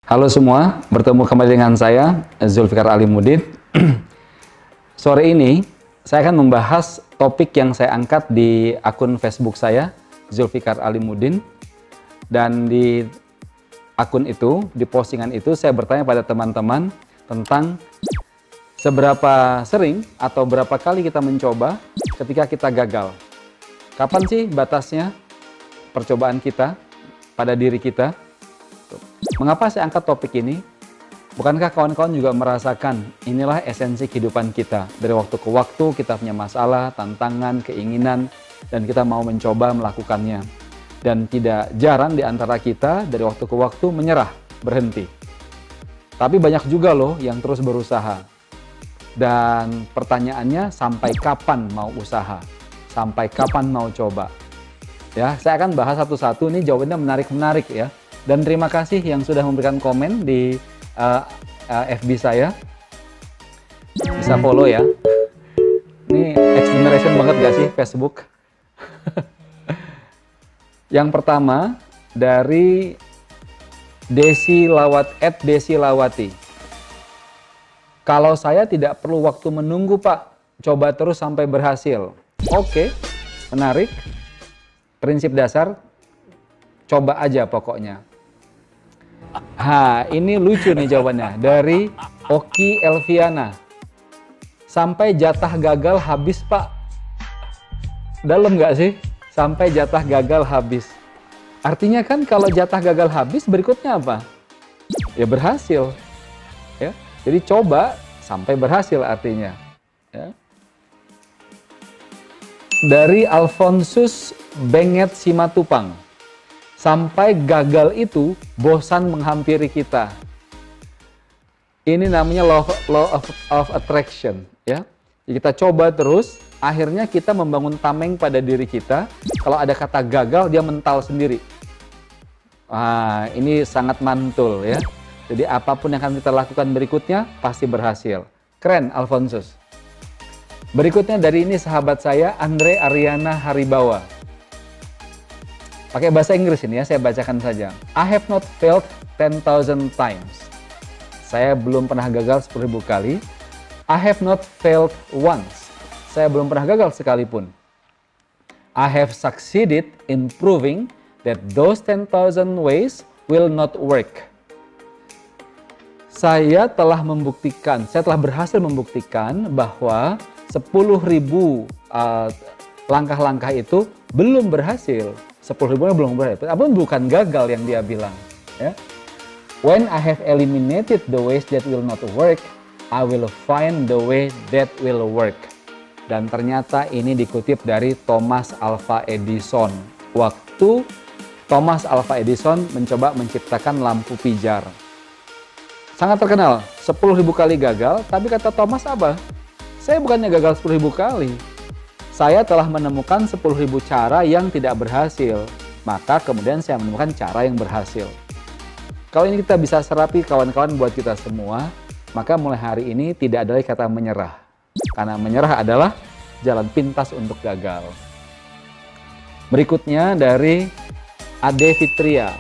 Halo semua, bertemu kembali dengan saya Zulfikar Alimuddin. Sore ini saya akan membahas topik yang saya angkat di akun Facebook saya Zulfikar Alimuddin. Dan di akun itu, di postingan itu saya bertanya pada teman-teman tentang seberapa sering atau berapa kali kita mencoba ketika kita gagal. Kapan sih batasnya percobaan kita pada diri kita? Mengapa saya angkat topik ini? Bukankah kawan-kawan juga merasakan inilah esensi kehidupan kita? Dari waktu ke waktu kita punya masalah, tantangan, keinginan, dan kita mau mencoba melakukannya. Dan tidak jarang di antara kita dari waktu ke waktu menyerah, berhenti. Tapi banyak juga loh yang terus berusaha. Dan pertanyaannya, sampai kapan mau usaha? Sampai kapan mau coba? Ya, saya akan bahas satu-satu, ini jawabannya menarik-menarik ya. Dan terima kasih yang sudah memberikan komen di FB saya. Bisa follow ya. Ini X generation banget gak sih Facebook? Yang pertama dari Desi Lawati. Kalau saya tidak perlu waktu menunggu Pak, coba terus sampai berhasil. Oke, menarik. Prinsip dasar, coba aja pokoknya. Ini lucu nih jawabannya. Dari Oki Elviana. Sampai jatah gagal habis Pak. Dalam nggak sih? Sampai jatah gagal habis. Artinya kan kalau jatah gagal habis, berikutnya apa? Ya berhasil. Ya. Jadi coba sampai berhasil artinya. Ya. Dari Alfonsus Benget Simatupang. Sampai gagal itu bosan menghampiri kita. Ini namanya law of attraction, ya. Jadi kita coba terus, akhirnya kita membangun tameng pada diri kita. Kalau ada kata gagal, dia mental sendiri. Ini sangat mantul ya. Jadi apapun yang akan kita lakukan berikutnya pasti berhasil. Keren, Alfonsus. Berikutnya dari ini sahabat saya, Andre Ariana Haribawa. Pakai bahasa Inggris ini ya, saya bacakan saja. I have not failed 10,000 times. Saya belum pernah gagal 10.000 kali. I have not failed once. Saya belum pernah gagal sekalipun. I have succeeded in proving that those 10,000 ways will not work. Saya telah berhasil membuktikan bahwa 10.000 langkah-langkah itu belum berhasil. 10.000 belum berhasil, tapi bukan gagal yang dia bilang. Ya. When I have eliminated the ways that will not work, I will find the way that will work. Dan ternyata ini dikutip dari Thomas Alva Edison. Waktu Thomas Alva Edison mencoba menciptakan lampu pijar. Sangat terkenal, 10.000 kali gagal, tapi kata Thomas apa? Saya bukannya gagal 10.000 kali. Saya telah menemukan 10.000 cara yang tidak berhasil. Maka kemudian saya menemukan cara yang berhasil. Kalau ini kita bisa serapi kawan-kawan buat kita semua, maka mulai hari ini tidak ada lagi kata menyerah. Karena menyerah adalah jalan pintas untuk gagal. Berikutnya dari Ade Fitria.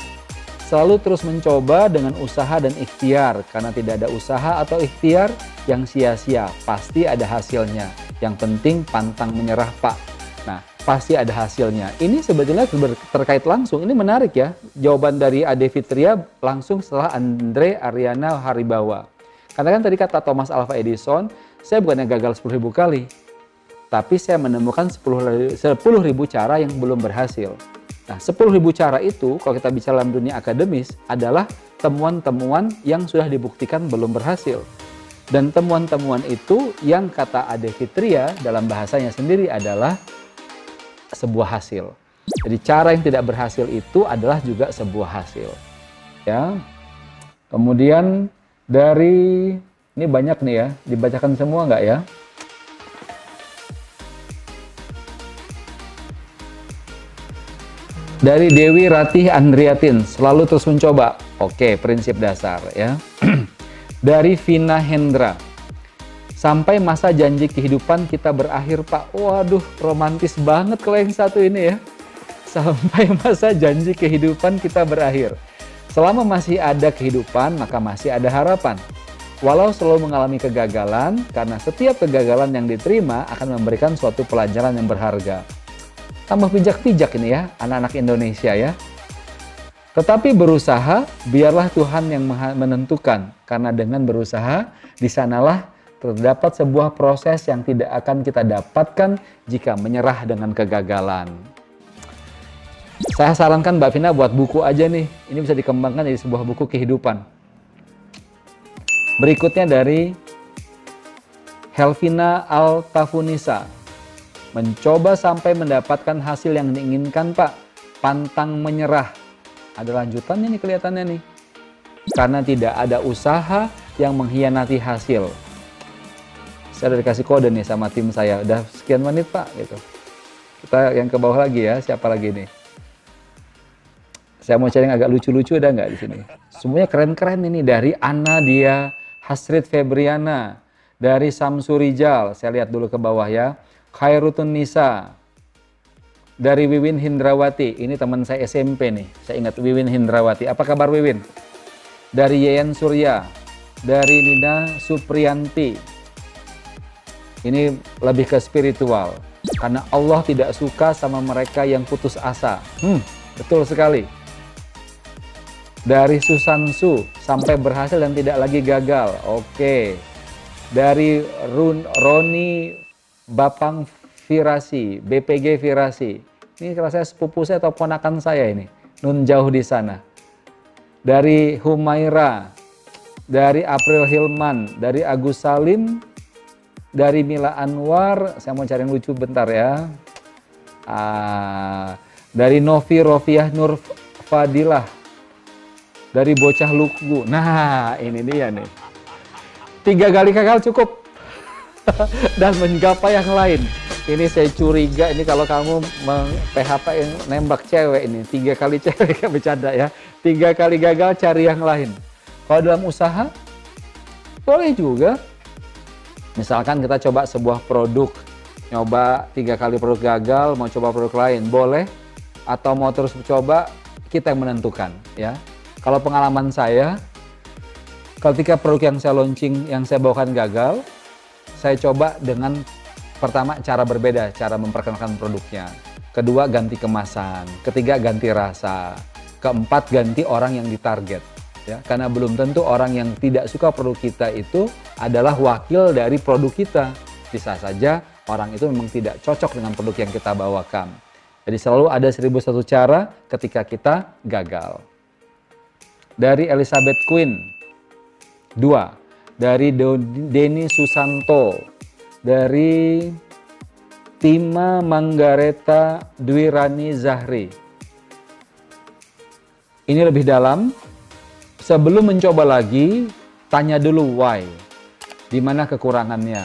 Selalu terus mencoba dengan usaha dan ikhtiar. Karena tidak ada usaha atau ikhtiar yang sia-sia. Pasti ada hasilnya. Yang penting pantang menyerah Pak. Nah, pasti ada hasilnya. Ini sebetulnya terkait langsung. Ini menarik ya. Jawaban dari Ade Fitria langsung setelah Andre Ariana Haribawa. Karena kan tadi kata Thomas Alva Edison, saya bukannya gagal 10.000 kali. Tapi saya menemukan 10.000 cara yang belum berhasil. Nah, 10.000 cara itu, kalau kita bicara dalam dunia akademis, adalah temuan-temuan yang sudah dibuktikan belum berhasil. Dan temuan-temuan itu yang kata Ade Fitria dalam bahasanya sendiri adalah sebuah hasil. Jadi cara yang tidak berhasil itu adalah juga sebuah hasil. Ya. Kemudian dari, ini banyak nih ya, dibacakan semua nggak ya? Dari Dewi Ratih Andriatin, selalu terus mencoba. Oke, prinsip dasar ya. Dari Vina Hendra, Sampai masa janji kehidupan kita berakhir, Pak. Waduh, romantis banget kalau yang satu ini ya. Sampai masa janji kehidupan kita berakhir. Selama masih ada kehidupan, maka masih ada harapan. Walau selalu mengalami kegagalan, karena setiap kegagalan yang diterima akan memberikan suatu pelajaran yang berharga. Tambah pijak-pijak ini ya, anak-anak Indonesia ya. Tetapi berusaha, biarlah Tuhan yang menentukan. Karena dengan berusaha, di sanalah terdapat sebuah proses yang tidak akan kita dapatkan jika menyerah dengan kegagalan. Saya sarankan Mbak Vina buat buku aja nih. Ini bisa dikembangkan jadi sebuah buku kehidupan. Berikutnya dari Helvina Altafunisa. Mencoba sampai mendapatkan hasil yang diinginkan, Pak. Pantang menyerah. Ada lanjutannya nih kelihatannya nih. Karena tidak ada usaha yang mengkhianati hasil. Saya udah dikasih kode nih sama tim saya, udah sekian menit Pak gitu. Kita yang ke bawah lagi ya, siapa lagi nih? Saya mau cari yang agak lucu-lucu, ada nggak di sini? Semuanya keren-keren ini, dari Anna Dia Hasrid Febriana, dari Samsurijal, saya lihat dulu ke bawah ya. Khairutun Nisa, dari Wiwin Hindrawati, ini teman saya SMP nih, saya ingat Wiwin Hindrawati. Apa kabar Wiwin? Dari Yeyen Surya, dari Nina Supriyanti. Ini lebih ke spiritual, karena Allah tidak suka sama mereka yang putus asa. Betul sekali. Dari Susansu, sampai berhasil dan tidak lagi gagal. Oke. Dari Roni Bapang Firasi, BPG Firasi. Ini kalau saya sepupu saya atau ponakan saya ini. Nun jauh di sana. Dari Humaira, dari April Hilman, dari Agus Salim, dari Mila Anwar, saya mau cari yang lucu bentar ya. Dari Novi Rofiah Nur Fadilah, dari Bocah Lukgu. Nah, ini dia nih. 3 kali gagal cukup. Dan menggapai yang lain. Ini saya curiga ini kalau kamu PHP yang nembak cewek ini. 3 kali cewek, bercanda ya. 3 kali gagal, cari yang lain. Kalau dalam usaha, boleh juga. Misalkan kita coba sebuah produk, nyoba 3 kali produk gagal, mau coba produk lain, boleh. Atau mau terus coba, kita yang menentukan ya. Kalau pengalaman saya, ketika produk yang saya launching, yang saya bawakan gagal, saya coba dengan pertama cara berbeda, cara memperkenalkan produknya. Kedua, ganti kemasan. Ketiga, ganti rasa. Keempat, ganti orang yang ditarget. Ya, karena belum tentu orang yang tidak suka produk kita itu adalah wakil dari produk kita. Bisa saja orang itu memang tidak cocok dengan produk yang kita bawakan. Jadi selalu ada 1001 cara ketika kita gagal. Dari Elizabeth Quinn. 2. Dari Denny Susanto. Dari Tima Manggareta Dwirani Zahri. Ini lebih dalam. Sebelum mencoba lagi, tanya dulu why. Di mana kekurangannya?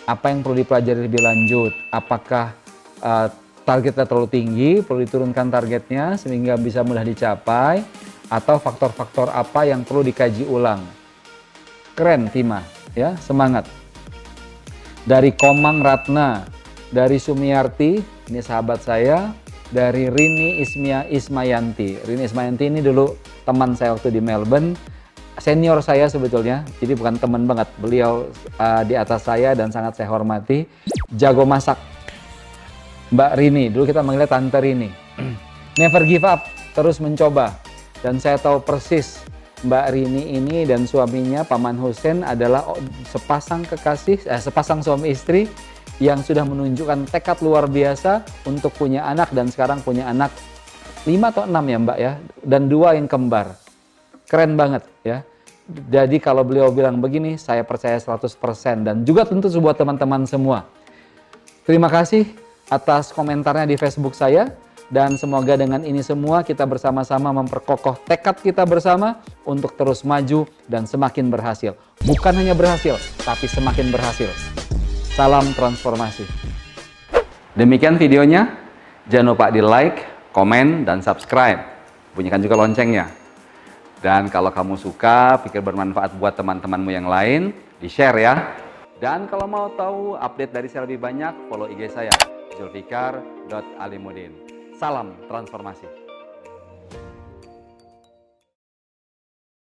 Apa yang perlu dipelajari lebih lanjut? Apakah targetnya terlalu tinggi, perlu diturunkan targetnya sehingga bisa mudah dicapai? Atau faktor-faktor apa yang perlu dikaji ulang? Keren Tima, ya, semangat. Dari Komang Ratna, dari Sumiarti, ini sahabat saya. Dari Rini Ismayanti. Rini Ismayanti ini dulu teman saya waktu di Melbourne, senior saya sebetulnya, jadi bukan teman banget. Beliau di atas saya dan sangat saya hormati. Jago masak, Mbak Rini, dulu kita manggilnya Tante Rini. Never give up, terus mencoba. Dan saya tahu persis Mbak Rini ini dan suaminya Paman Hussein adalah sepasang sepasang suami istri yang sudah menunjukkan tekad luar biasa untuk punya anak, dan sekarang punya anak 5 atau 6 ya Mbak ya, dan 2 yang kembar. Keren banget ya. Jadi kalau beliau bilang begini, saya percaya 100%, dan juga tentu buat teman-teman semua. Terima kasih atas komentarnya di Facebook saya, dan semoga dengan ini semua kita bersama-sama memperkokoh tekad kita bersama untuk terus maju dan semakin berhasil. Bukan hanya berhasil, tapi semakin berhasil. Salam transformasi. Demikian videonya. Jangan lupa di like, komen, dan subscribe. Bunyikan juga loncengnya. Dan kalau kamu suka, pikir bermanfaat buat teman-temanmu yang lain, di-share ya. Dan kalau mau tahu update dari saya lebih banyak, follow IG saya, zulfikar.alimudin. Salam transformasi.